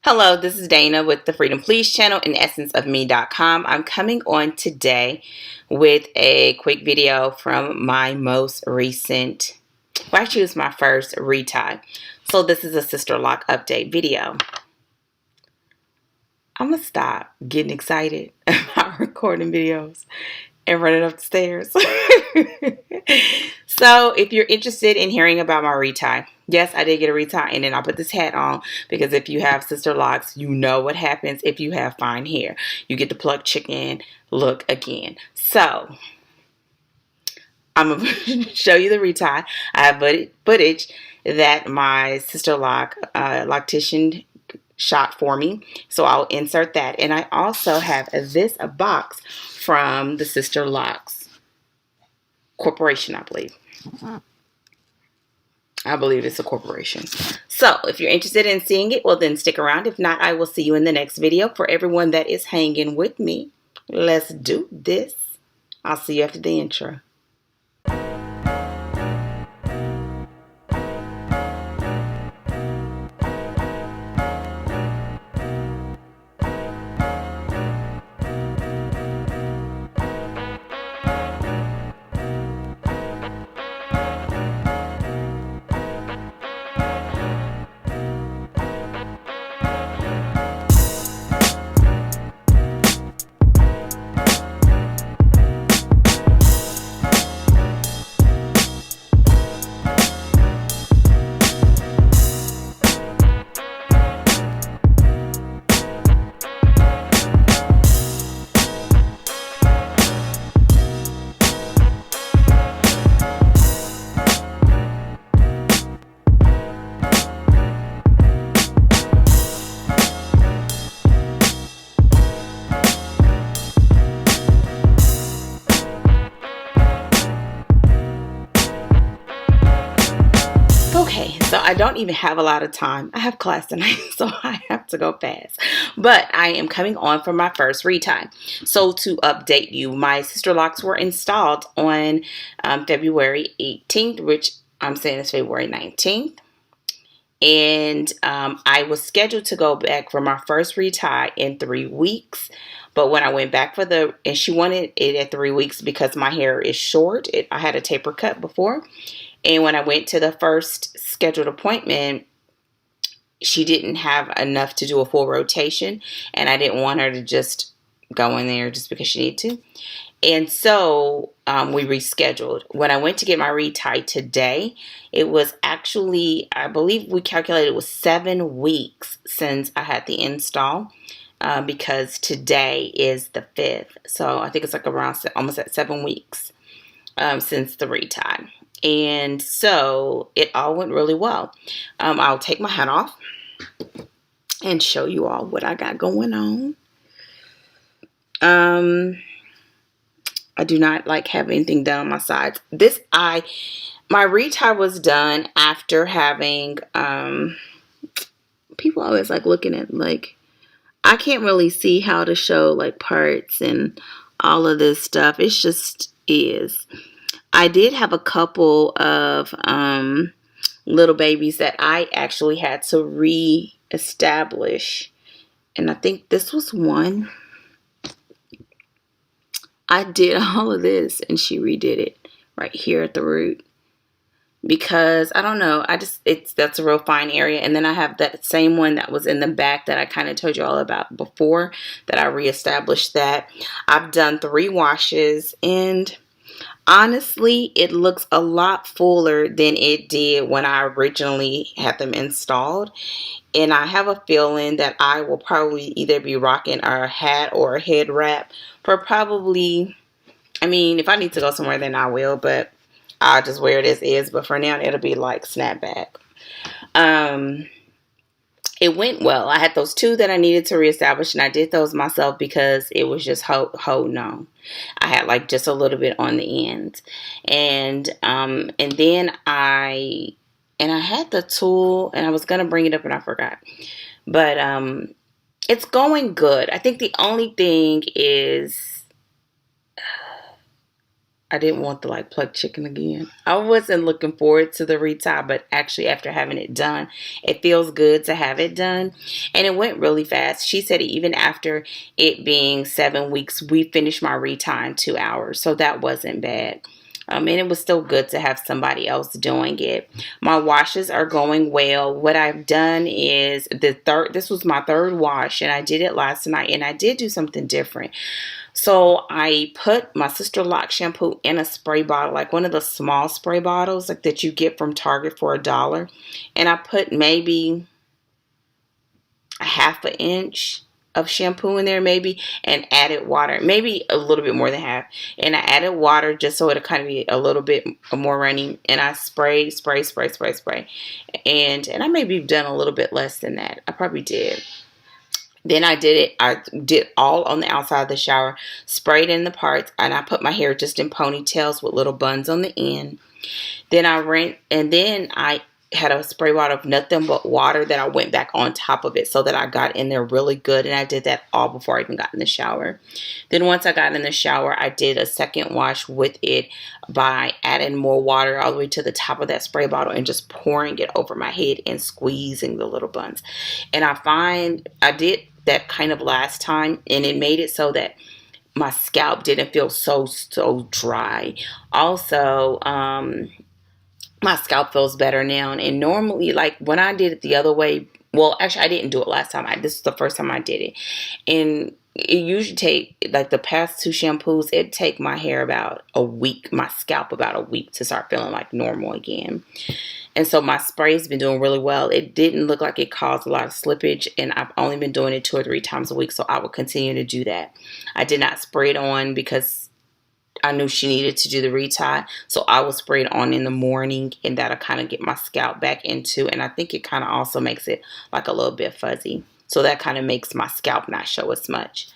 Hello, this is Dana with the Freedom Please channel and essenceofme.com. I'm coming on today with a quick video from my most recent, well, actually it was my first retie. So this is a Sister Lock update video. I'm going to stop getting excited about recording videos and running up the stairs. So if you're interested in hearing about my retie, yes, I did get a retie, and then I'll put this hat on because if you have Sister Locks, you know what happens if you have fine hair. You get to pluck chicken look again. So I'm going to show you the retie. I have footage that my Sister Lock loctician shot for me, so I'll insert that. And I also have this box from the Sisterlocks Corporation, I believe. I believe it's a corporation. So if you're interested in seeing it, well then stick around. If not, I will see you in the next video. For everyone that is hanging with me, let's do this. I'll see you after the intro. Okay, so I don't even have a lot of time. I have class tonight, so I have to go fast. But I am coming on for my first retie. So to update you, my Sister Locks were installed on February 18th, which I'm saying is February 19th. And I was scheduled to go back for my first retie in 3 weeks. But when I went back for and she wanted it at 3 weeks because my hair is short. I had a taper cut before. And when I went to the first scheduled appointment, she didn't have enough to do a full rotation. And I didn't want her to just go in there just because she needed to. And so we rescheduled. When I went to get my retie today, it was actually, I believe we calculated it was 7 weeks since I had the install. Because today is the 5th. So I think it's like around almost at 7 weeks since the retie. And so it all went really well. I'll take my hat off and show you all what I got going on. I do not like have anything done on my sides. My retie was done after having, people always like looking at like, I can't really see how to show like parts and all of this stuff. It's just is. I did have a couple of little babies that I actually had to re-establish. And I think this was one. I did all of this and she redid it right here at the root. Because I don't know, that's a real fine area. And then I have that same one that was in the back that I kind of told you all about before, that I reestablished that. I've done 3 washes, and honestly, it looks a lot fuller than it did when I originally had them installed. And I have a feeling that I will probably either be rocking a hat or a head wrap for probably, I mean, if I need to go somewhere, then I will, but I'll just wear it as is. But for now, it'll be like snapback. It went well. I had those 2 that I needed to reestablish, and I did those myself because it was just no. I had like just a little bit on the end, and then I had the tool, and I was gonna bring it up and I forgot, but it's going good. I think the only thing is I didn't want to like pluck chicken again. I wasn't looking forward to the retie, but actually after having it done, it feels good to have it done. And it went really fast. She said even after it being 7 weeks, we finished my retie in 2 hours. So that wasn't bad. And it was still good to have somebody else doing it. My washes are going well. What I've done is this was my third wash, and I did it last night, and I did do something different. So I put my Sisterlocks shampoo in a spray bottle, like one of the small spray bottles like that you get from Target for $1. And I put maybe a half an inch of shampoo in there maybe, and added water, maybe a little bit more than half. And I added water just so it'll kind of be a little bit more runny. And I spray. And I maybe done a little bit less than that. I probably did. Then I did all on the outside of the shower, sprayed in the parts, and I put my hair just in ponytails with little buns on the end. Then I had a spray bottle of nothing but water that I went back on top of it so that I got in there really good. And I did that all before I even got in the shower. Then once I got in the shower, I did a second wash with it by adding more water all the way to the top of that spray bottle and just pouring it over my head and squeezing the little buns. And I find I did that kind of last time, and it made it so that my scalp didn't feel so dry. Also, my scalp feels better now. And normally, like when I did it the other way, well, actually I didn't do it last time. This is the first time I did it. And it usually take, like the past 2 shampoos, it take my hair about a week, my scalp about a week to start feeling like normal again. And so my spray's been doing really well. It didn't look like it caused a lot of slippage, and I've only been doing it 2 or 3 times a week, so I will continue to do that. I did not spray it on because I knew she needed to do the retie, so I will spray it on in the morning, and that'll kind of get my scalp back into, and I think it kind of also makes it like a little bit fuzzy. So that kind of makes my scalp not show as much.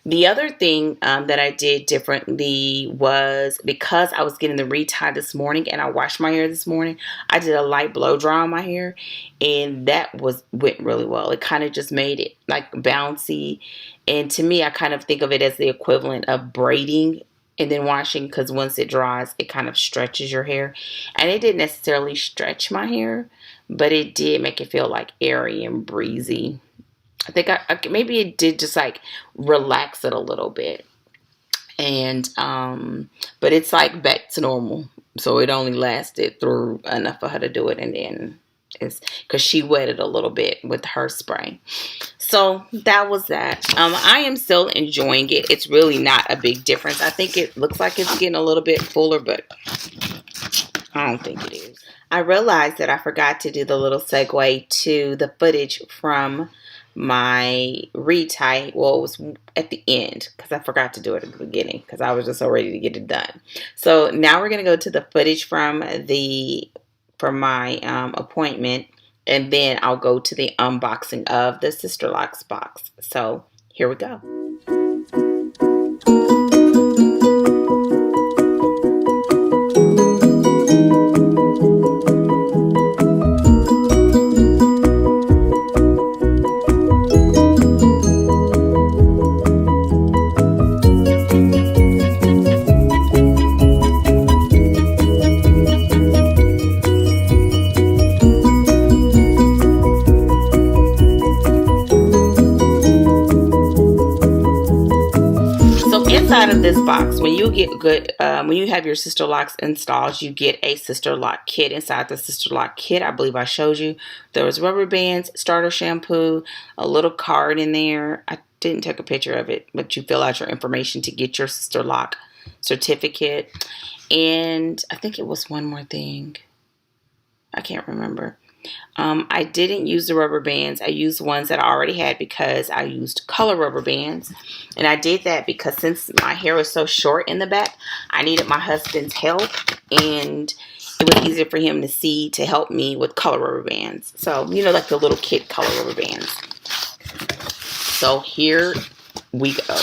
The other thing that I did differently was because I was getting the retie this morning and I washed my hair this morning, I did a light blow dry on my hair, and that went really well. It kind of just made it like bouncy, and to me, I kind of think of it as the equivalent of braiding and then washing, because once it dries, it kind of stretches your hair. And it didn't necessarily stretch my hair, but it did make it feel like airy and breezy. I think maybe it did just like relax it a little bit. And but it's like back to normal. So it only lasted through enough for her to do it, and then it's because she wetted a little bit with her spray. So that was that. I am still enjoying it. It's really not a big difference. I think it looks like it's getting a little bit fuller, but I don't think it is. I realized that I forgot to do the little segue to the footage from my retie. Well, it was at the end because I forgot to do it at the beginning because I was just so ready to get it done. So now we're going to go to the footage from my appointment, and then I'll go to the unboxing of the Sisterlocks box. So here we go. Inside of this box, when you have your Sisterlocks installed, you get a Sisterlock kit. Inside the Sisterlock kit, I believe I showed you, there was rubber bands, starter shampoo, a little card in there. I didn't take a picture of it, but you fill out your information to get your Sisterlock certificate. And I think it was one more thing. I can't remember. I didn't use the rubber bands. I used ones that I already had because I used color rubber bands. And I did that because since my hair was so short in the back, I needed my husband's help. And it was easier for him to help me with color rubber bands. So, like the little kid color rubber bands. So here we go.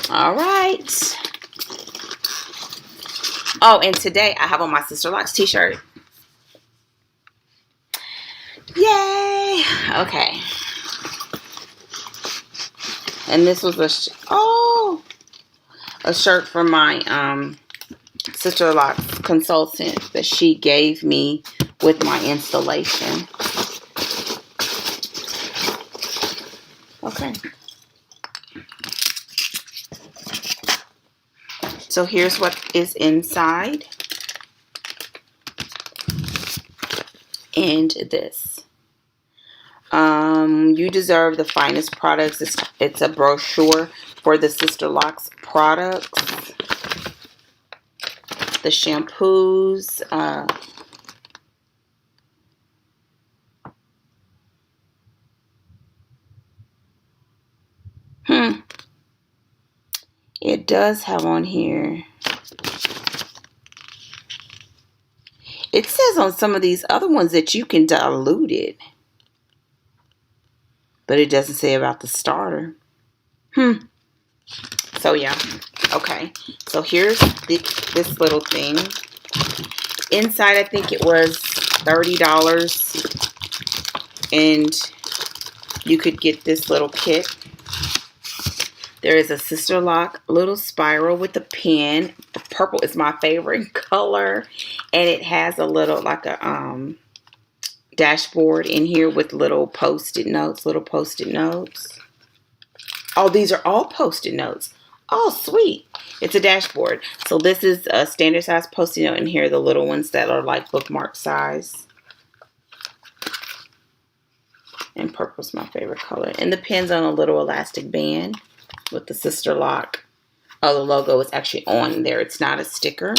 All right. Oh, and today I have on my Sisterlocks t-shirt. Yay! Okay. And this was a shirt from my Sisterlocks consultant that she gave me with my installation. Okay. So here's what is inside. And this. You deserve the finest products. It's a brochure for the Sisterlocks products. The shampoos. It does have on here. It says on some of these other ones that you can dilute it. But it doesn't say about the starter. So yeah. Okay. So here's this little thing. Inside, I think it was $30. And you could get this little kit. There is a Sisterlock little spiral with a pen. Purple is my favorite color. And it has a little, like a dashboard in here with little post-it notes. Oh, these are all post-it notes. Oh, sweet. It's a dashboard. So this is a standard size post-it note. And here are the little ones that are like bookmark size. And purple's my favorite color. And the pen's on a little elastic band with the Sisterlock. Oh, the logo is actually on there. It's not a sticker.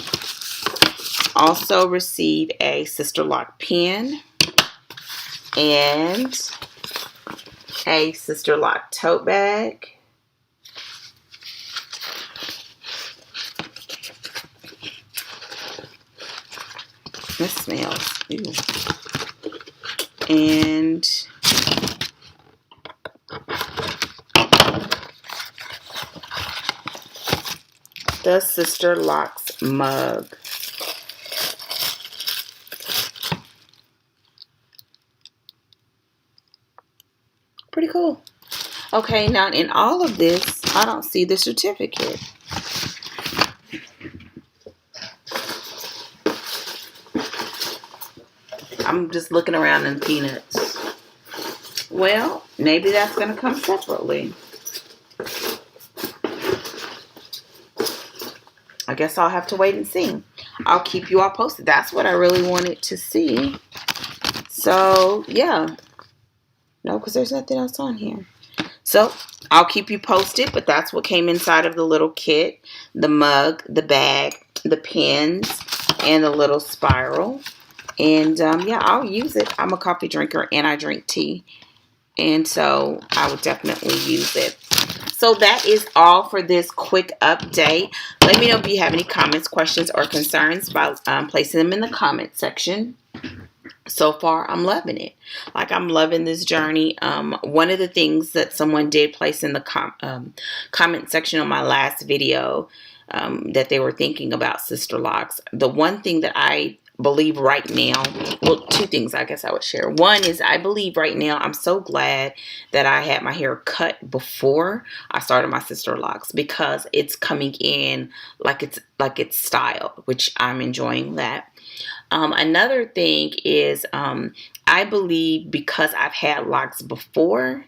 Also receive a Sisterlock pen and a Sisterlock tote bag. This smells. Ew. And the Sisterlocks mug. Pretty cool. Okay, now in all of this, I don't see the certificate. I'm just looking around in peanuts. Well, maybe that's going to come separately. I guess I'll have to wait and see. I'll keep you all posted. That's what I really wanted to see. So, yeah. No, because there's nothing else on here. So, I'll keep you posted, but that's what came inside of the little kit. The mug, the bag, the pens, and the little spiral. And, yeah, I'll use it. I'm a coffee drinker, and I drink tea. And so, I would definitely use it. So, that is all for this quick update. Let me know if you have any comments, questions, or concerns by placing them in the comment section. So far, I'm loving it. Like, I'm loving this journey. One of the things that someone did place in the comment section on my last video, that they were thinking about Sisterlocks. The one thing that I believe right now, well, two things I guess I would share. One is I believe right now, I'm so glad that I had my hair cut before I started my Sisterlocks, because it's coming in like it's styled, which I'm enjoying that. Another thing is, I believe because I've had locks before,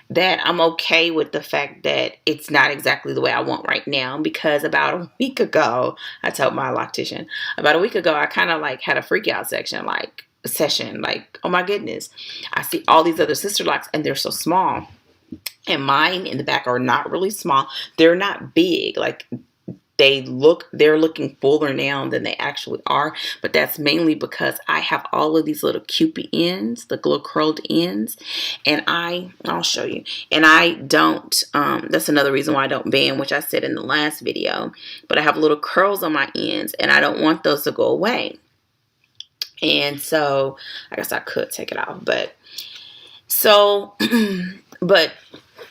that I'm okay with the fact that it's not exactly the way I want right now. Because about a week ago, I told my loctician, about a week ago, I kind of like had a freak out session, like, oh my goodness, I see all these other Sisterlocks and they're so small. And mine in the back are not really small. They're not big. Like, they're looking fuller now than they actually are, but that's mainly because I have all of these little cupid ends, the little curled ends, and I'll show you. And I don't, that's another reason why I don't band, which I said in the last video, but I have little curls on my ends, and I don't want those to go away. And so, I guess I could take it off, but, so,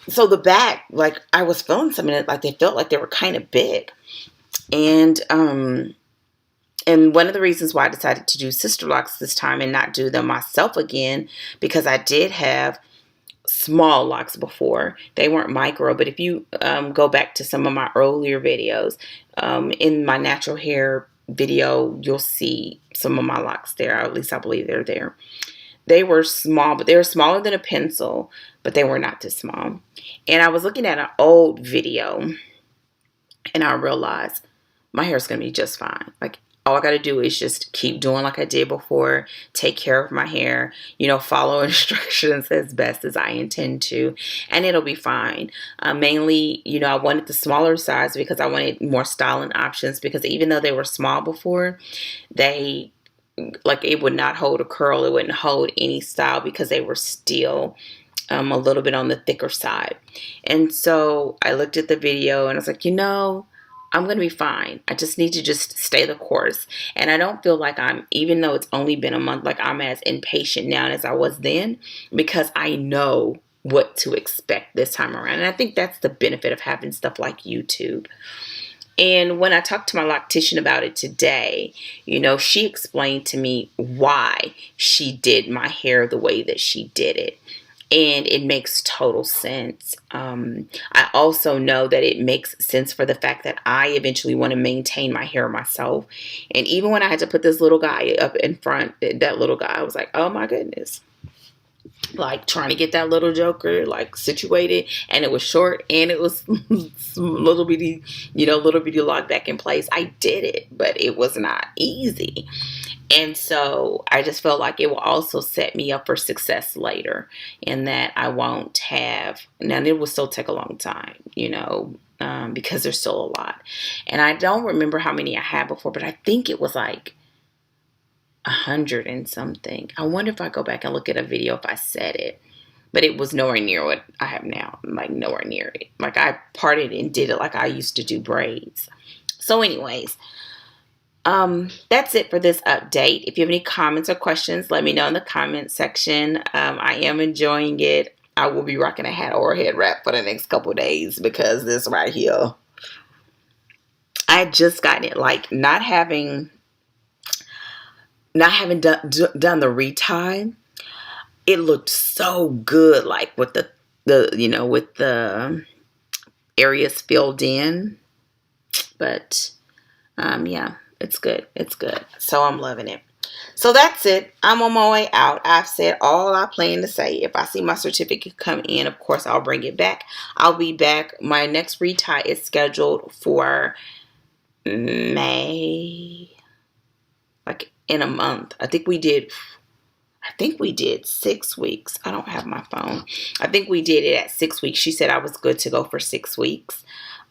so the back, like, I was feeling something that, like, they felt like they were kind of big. And one of the reasons why I decided to do Sisterlocks this time and not do them myself again, because I did have small locks before. They weren't micro, but if you go back to some of my earlier videos, in my natural hair video, you'll see some of my locks there. Or at least I believe they're there. They were small, but they were smaller than a pencil, but they were not this small. And I was looking at an old video, and I realized my hair is going to be just fine. Like, all I got to do is just keep doing like I did before, take care of my hair, you know, follow instructions as best as I intend to, and it'll be fine. Mainly, you know, I wanted the smaller size because I wanted more styling options, because even though they were small before, they, like, it would not hold a curl. It wouldn't hold any style because they were still a little bit on the thicker side. And so I looked at the video and I was like, you know, I'm going to be fine. I just need to just stay the course. And I don't feel like I'm, even though it's only been a month, like I'm as impatient now as I was then, because I know what to expect this time around. And I think that's the benefit of having stuff like YouTube. And when I talked to my loctician about it today, you know, she explained to me why she did my hair the way that she did it. And it makes total sense. I also know that it makes sense for the fact that I eventually want to maintain my hair myself. And even when I had to put this little guy up in front, that little guy, I was like, oh my goodness. Like, trying to get that little joker like situated, and it was short and it was little bitty, you know, little bitty locked back in place. I did it, but it was not easy. And so I just felt like it will also set me up for success later, in that I won't have, now it will still take a long time, you know, because there's still a lot. And I don't remember how many I had before, but I think it was like 100 and something. I wonder if I go back and look at a video if I said it, but it was nowhere near what I have now. Like, nowhere near it. Like, I parted and did it like I used to do braids. So anyways, that's it for this update. If you have any comments or questions, let me know in the comment section. I am enjoying it. I will be rocking a hat or a head wrap for the next couple of days, because this right here, I had just gotten it. Like, not having done the retie, it looked so good, like with the you know, with the areas filled in. But yeah, it's good. It's good. So I'm loving it. So that's it. I'm on my way out. I've said all I plan to say. If I see my certificate come in, of course, I'll bring it back. I'll be back. My next retie is scheduled for May, like in a month. I think we did 6 weeks. I don't have my phone. I think we did it at 6 weeks. She said I was good to go for 6 weeks.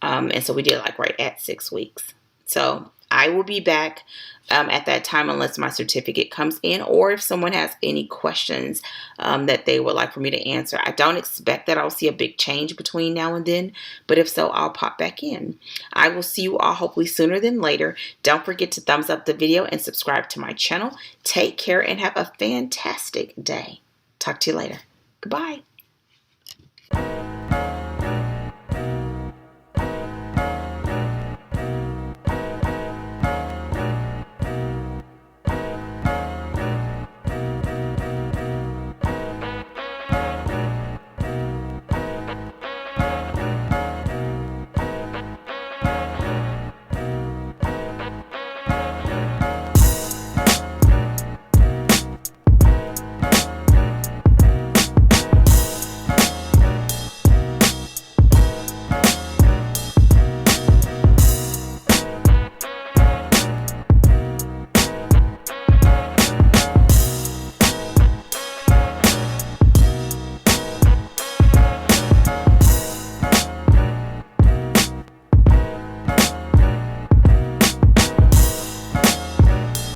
And so we did like right at 6 weeks. So I will be back at that time, unless my certificate comes in, or if someone has any questions that they would like for me to answer. I don't expect that I'll see a big change between now and then, but if so, I'll pop back in. I will see you all hopefully sooner than later. Don't forget to thumbs up the video and subscribe to my channel. Take care and have a fantastic day. Talk to you later. Goodbye.